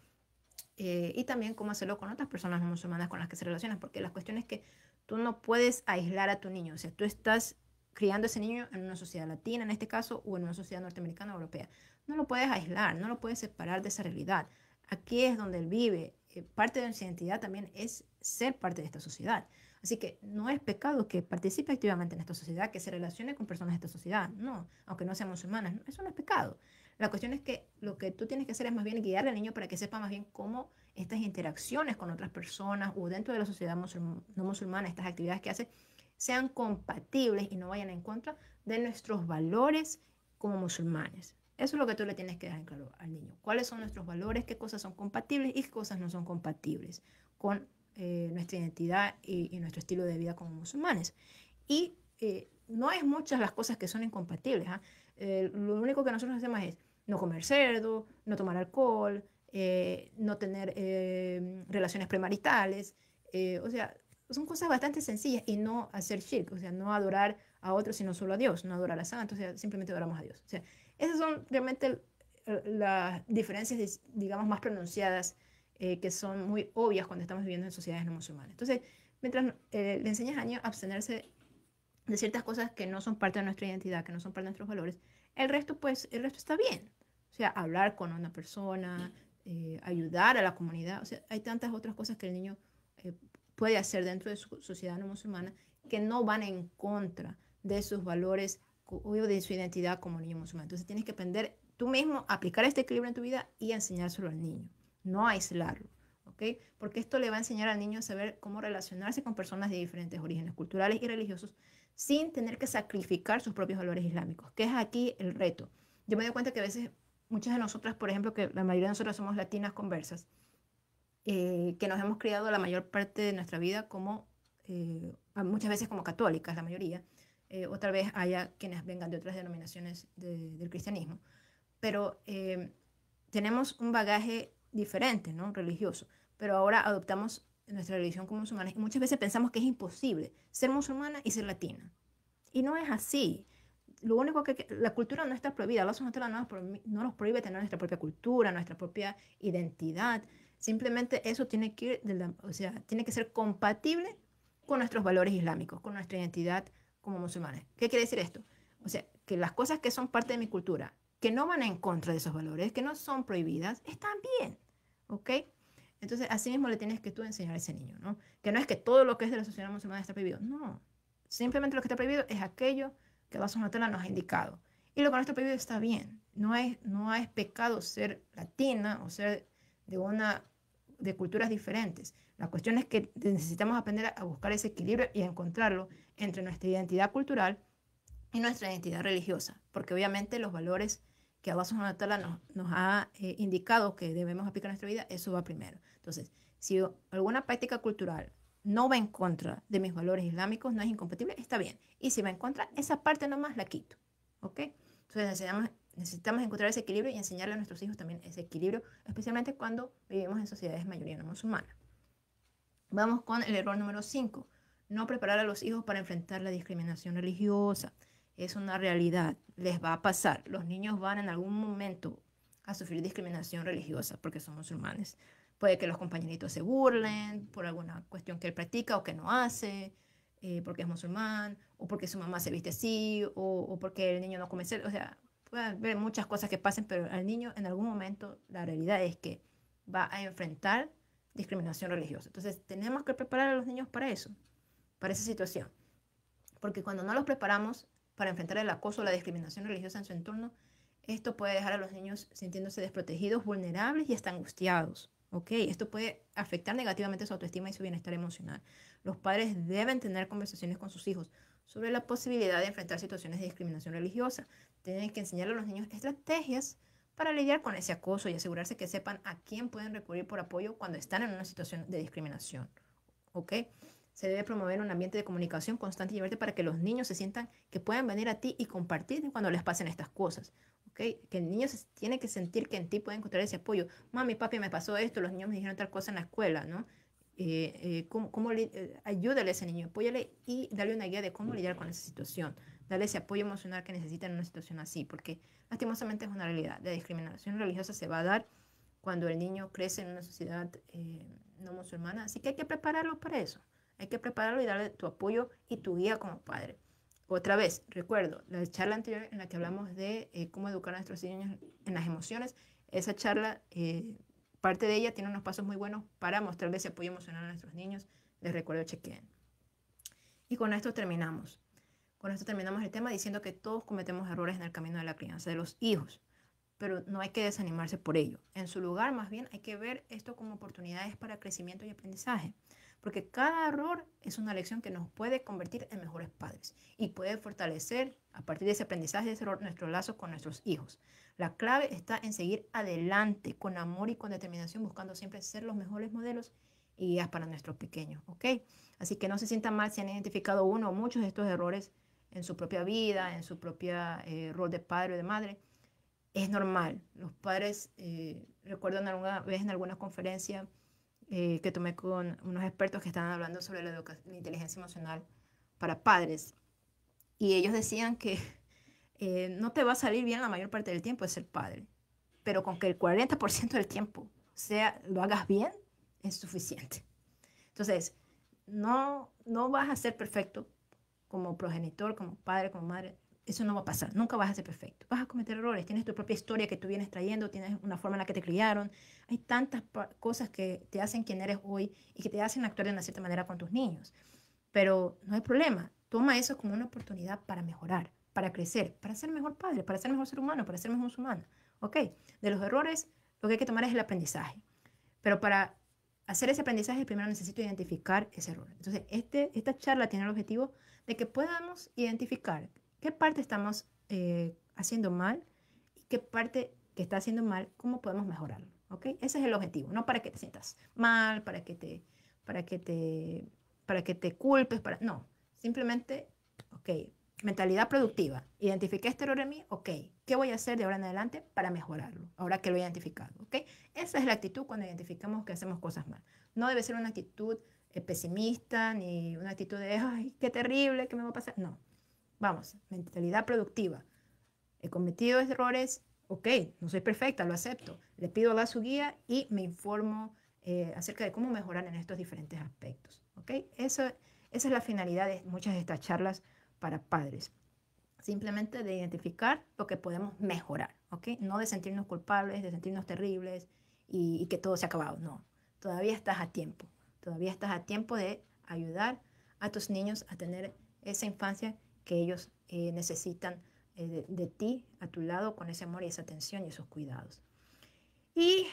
Y también cómo hacerlo con otras personas no musulmanas con las que se relacionan, porque la cuestión es que tú no puedes aislar a tu niño, o sea, tú estás criando a ese niño en una sociedad latina, en este caso, o en una sociedad norteamericana o europea. No lo puedes aislar, no lo puedes separar de esa realidad. Aquí es donde él vive. Parte de su identidad también es ser parte de esta sociedad. Así que no es pecado que participe activamente en esta sociedad, que se relacione con personas de esta sociedad. No, aunque no sean musulmanas, eso no es pecado. La cuestión es que lo que tú tienes que hacer es más bien guiarle al niño para que sepa más bien cómo estas interacciones con otras personas o dentro de la sociedad no musulmana, estas actividades que hace, sean compatibles y no vayan en contra de nuestros valores como musulmanes. Eso es lo que tú le tienes que dejar en claro al niño. ¿Cuáles son nuestros valores? ¿Qué cosas son compatibles y qué cosas no son compatibles con nuestra identidad y nuestro estilo de vida como musulmanes? Y no es muchas las cosas que son incompatibles. ¿Ah? Lo único que nosotros hacemos es no comer cerdo, no tomar alcohol, no tener relaciones premaritales. O sea, son cosas bastante sencillas y no hacer shirk, o sea, no adorar a otros sino solo a Dios, no adorar a santos, o sea, simplemente adoramos a Dios. O sea, esas son realmente las diferencias, digamos, más pronunciadas que son muy obvias cuando estamos viviendo en sociedades no musulmanas. Entonces, mientras le enseñas a niños a abstenerse de ciertas cosas que no son parte de nuestra identidad, que no son parte de nuestros valores, el resto está bien. O sea, hablar con una persona, ayudar a la comunidad, o sea, hay tantas otras cosas que el niño eh, puede hacer dentro de su sociedad no musulmana que no van en contra de sus valores o de su identidad como niño musulmán. Entonces tienes que aprender tú mismo a aplicar este equilibrio en tu vida y enseñárselo al niño, no aislarlo. ¿Ok? Porque esto le va a enseñar al niño a saber cómo relacionarse con personas de diferentes orígenes culturales y religiosos sin tener que sacrificar sus propios valores islámicos, que es aquí el reto. Yo me doy cuenta que a veces muchas de nosotras, por ejemplo, que la mayoría de nosotras somos latinas conversas, que nos hemos criado la mayor parte de nuestra vida como, muchas veces como católicas, la mayoría, otra vez haya quienes vengan de otras denominaciones del cristianismo, pero tenemos un bagaje diferente, ¿no? Religioso, pero ahora adoptamos nuestra religión como musulmanes y muchas veces pensamos que es imposible ser musulmana y ser latina. Y no es así. Lo único que la cultura no está prohibida. Allah subhanahu wa ta'ala no nos prohíbe tener nuestra propia cultura, nuestra propia identidad. Simplemente eso tiene que ir o sea, tiene que ser compatible con nuestros valores islámicos, con nuestra identidad como musulmanes. ¿Qué quiere decir esto? O sea, que las cosas que son parte de mi cultura, que no van en contra de esos valores, que no son prohibidas, están bien, ¿ok? Entonces, así mismo le tienes que tú enseñar a ese niño, ¿no? Que no es que todo lo que es de la sociedad musulmana está prohibido, no. Simplemente lo que está prohibido es aquello que Allah subhanahu wa ta'ala nos ha indicado. Y lo que no está prohibido está bien. No es pecado ser latina o ser de culturas diferentes. La cuestión es que necesitamos aprender a buscar ese equilibrio y a encontrarlo entre nuestra identidad cultural y nuestra identidad religiosa, porque obviamente los valores que Allah subhanahu wa ta'ala nos ha indicado que debemos aplicar en nuestra vida, eso va primero. Entonces, si alguna práctica cultural no va en contra de mis valores islámicos, no es incompatible, está bien. Y si va en contra, esa parte nomás la quito, ¿ok? Entonces necesitamos encontrar ese equilibrio y enseñarle a nuestros hijos también ese equilibrio, especialmente cuando vivimos en sociedades mayoría no musulmanas. Vamos con el error número 5. No preparar a los hijos para enfrentar la discriminación religiosa. Es una realidad, les va a pasar. Los niños van en algún momento a sufrir discriminación religiosa porque son musulmanes. Puede que los compañeritos se burlen por alguna cuestión que él practica o que no hace, porque es musulmán, o porque su mamá se viste así, o porque el niño no come cerdo. O sea, puede haber muchas cosas que pasen, pero al niño en algún momento la realidad es que va a enfrentar discriminación religiosa. Entonces, tenemos que preparar a los niños para eso, para esa situación. Porque cuando no los preparamos para enfrentar el acoso o la discriminación religiosa en su entorno, esto puede dejar a los niños sintiéndose desprotegidos, vulnerables y hasta angustiados. ¿Ok? Esto puede afectar negativamente su autoestima y su bienestar emocional. Los padres deben tener conversaciones con sus hijos sobre la posibilidad de enfrentar situaciones de discriminación religiosa. Tienen que enseñarle a los niños estrategias para lidiar con ese acoso y asegurarse que sepan a quién pueden recurrir por apoyo cuando están en una situación de discriminación. ¿Ok? Se debe promover un ambiente de comunicación constante y abierto para que los niños se sientan que pueden venir a ti y compartir cuando les pasen estas cosas. ¿Okay? Que el niño tiene que sentir que en ti puede encontrar ese apoyo. Mami, papi, me pasó esto, los niños me dijeron tal cosa en la escuela, ¿no? Ayúdale a ese niño, apóyale y darle una guía de cómo lidiar con esa situación. Darle ese apoyo emocional que necesita en una situación así, porque lastimosamente es una realidad. La discriminación religiosa se va a dar cuando el niño crece en una sociedad no musulmana, así que hay que prepararlo para eso. Hay que prepararlo y darle tu apoyo y tu guía como padre. Otra vez, recuerdo la charla anterior en la que hablamos de cómo educar a nuestros niños en las emociones. Esa charla, parte de ella tiene unos pasos muy buenos para mostrarle ese apoyo emocional a nuestros niños. Les recuerdo, chequen. Y con esto terminamos. Con esto terminamos el tema diciendo que todos cometemos errores en el camino de la crianza de los hijos, pero no hay que desanimarse por ello. En su lugar, más bien, hay que ver esto como oportunidades para crecimiento y aprendizaje, porque cada error es una lección que nos puede convertir en mejores padres y puede fortalecer, a partir de ese aprendizaje, de ese error, nuestro lazo con nuestros hijos. La clave está en seguir adelante, con amor y con determinación, buscando siempre ser los mejores modelos y guías para nuestros pequeños, ¿ok? Así que no se sientan mal si han identificado uno o muchos de estos errores en su propia vida, en su propia rol de padre o de madre. Es normal. Los padres, recuerdo alguna vez en alguna conferencia que tomé con unos expertos que estaban hablando sobre la inteligencia emocional para padres. Y ellos decían que no te va a salir bien la mayor parte del tiempo de ser padre, pero con que el 40% del tiempo lo hagas bien, es suficiente. Entonces, no vas a ser perfecto como progenitor, como padre, como madre. Eso no va a pasar, nunca vas a ser perfecto. Vas a cometer errores, tienes tu propia historia que tú vienes trayendo, tienes una forma en la que te criaron. Hay tantas cosas que te hacen quien eres hoy y que te hacen actuar de una cierta manera con tus niños. Pero no hay problema, toma eso como una oportunidad para mejorar, para crecer, para ser mejor padre, para ser mejor ser humano, para ser mejor musulmán. ¿Ok? De los errores, lo que hay que tomar es el aprendizaje. Pero para hacer ese aprendizaje, primero necesito identificar ese error. Entonces, esta charla tiene el objetivo de que podamos identificar qué parte estamos haciendo mal y qué parte que está haciendo mal, cómo podemos mejorarlo. ¿Ok? Ese es el objetivo, no para que te sientas mal, para que te culpes, no, simplemente, ok, mentalidad productiva. Identifiqué este error en mí, ok, ¿qué voy a hacer de ahora en adelante para mejorarlo? Ahora que lo he identificado, ok. Esa es la actitud cuando identificamos que hacemos cosas mal. no debe ser una actitud pesimista ni una actitud de, ay, qué terrible, ¿qué me va a pasar? No, vamos, mentalidad productiva. He cometido errores, ok, no soy perfecta, lo acepto. Le pido a Allah su guía y me informo acerca de cómo mejorar en estos diferentes aspectos, ok. Esa es la finalidad de muchas de estas charlas para padres. Simplemente de identificar lo que podemos mejorar, ¿ok? No de sentirnos culpables, de sentirnos terribles y que todo se ha acabado, no. Todavía estás a tiempo, todavía estás a tiempo de ayudar a tus niños a tener esa infancia que ellos necesitan de ti, a tu lado, con ese amor y esa atención y esos cuidados. Y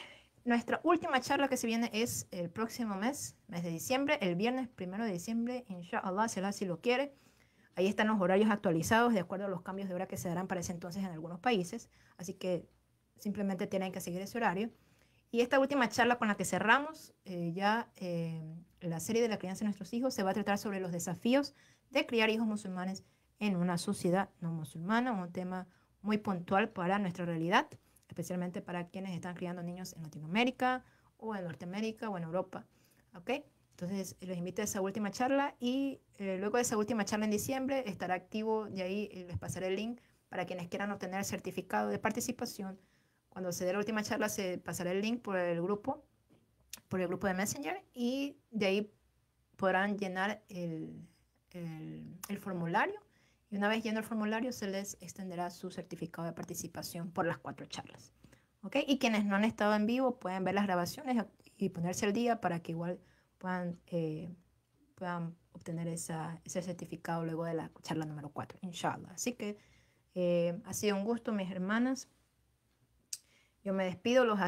nuestra última charla que se viene es el próximo mes de diciembre, el viernes 1 de diciembre, inshallah, si Allah si lo quiere. Ahí están los horarios actualizados de acuerdo a los cambios de hora que se darán para ese entonces en algunos países. Así que simplemente tienen que seguir ese horario. Y esta última charla con la que cerramos la serie de la crianza de nuestros hijos se va a tratar sobre los desafíos de criar hijos musulmanes en una sociedad no musulmana, un tema muy puntual para nuestra realidad, especialmente para quienes están criando niños en Latinoamérica o en Norteamérica o en Europa. ¿Ok? Entonces, los invito a esa última charla y luego de esa última charla en diciembre estará activo, de ahí les pasaré el link para quienes quieran obtener el certificado de participación. Cuando se dé la última charla se pasará el link por el grupo de Messenger y de ahí podrán llenar el formulario y una vez lleno el formulario se les extenderá su certificado de participación por las 4 charlas. ¿Ok? Y quienes no han estado en vivo pueden ver las grabaciones y ponerse al día para que igual puedan obtener ese certificado luego de la charla número 4, inshallah. Así que ha sido un gusto, mis hermanas. Yo me despido, los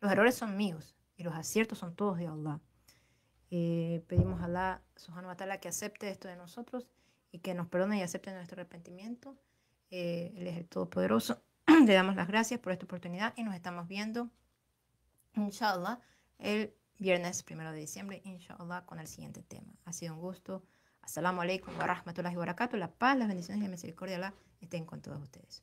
errores son míos y los aciertos son todos de Allah. Pedimos a Allah subhanahu wa ta'ala que acepte esto de nosotros y que nos perdone y acepte nuestro arrepentimiento. Él es el Todopoderoso. Le damos las gracias por esta oportunidad y nos estamos viendo, inshallah, el viernes 1 de diciembre, inshallah, con el siguiente tema. Ha sido un gusto. Assalamu alaikum wa rahmatullahi wa barakatuh. La paz, las bendiciones y la misericordia de Allah estén con todos ustedes.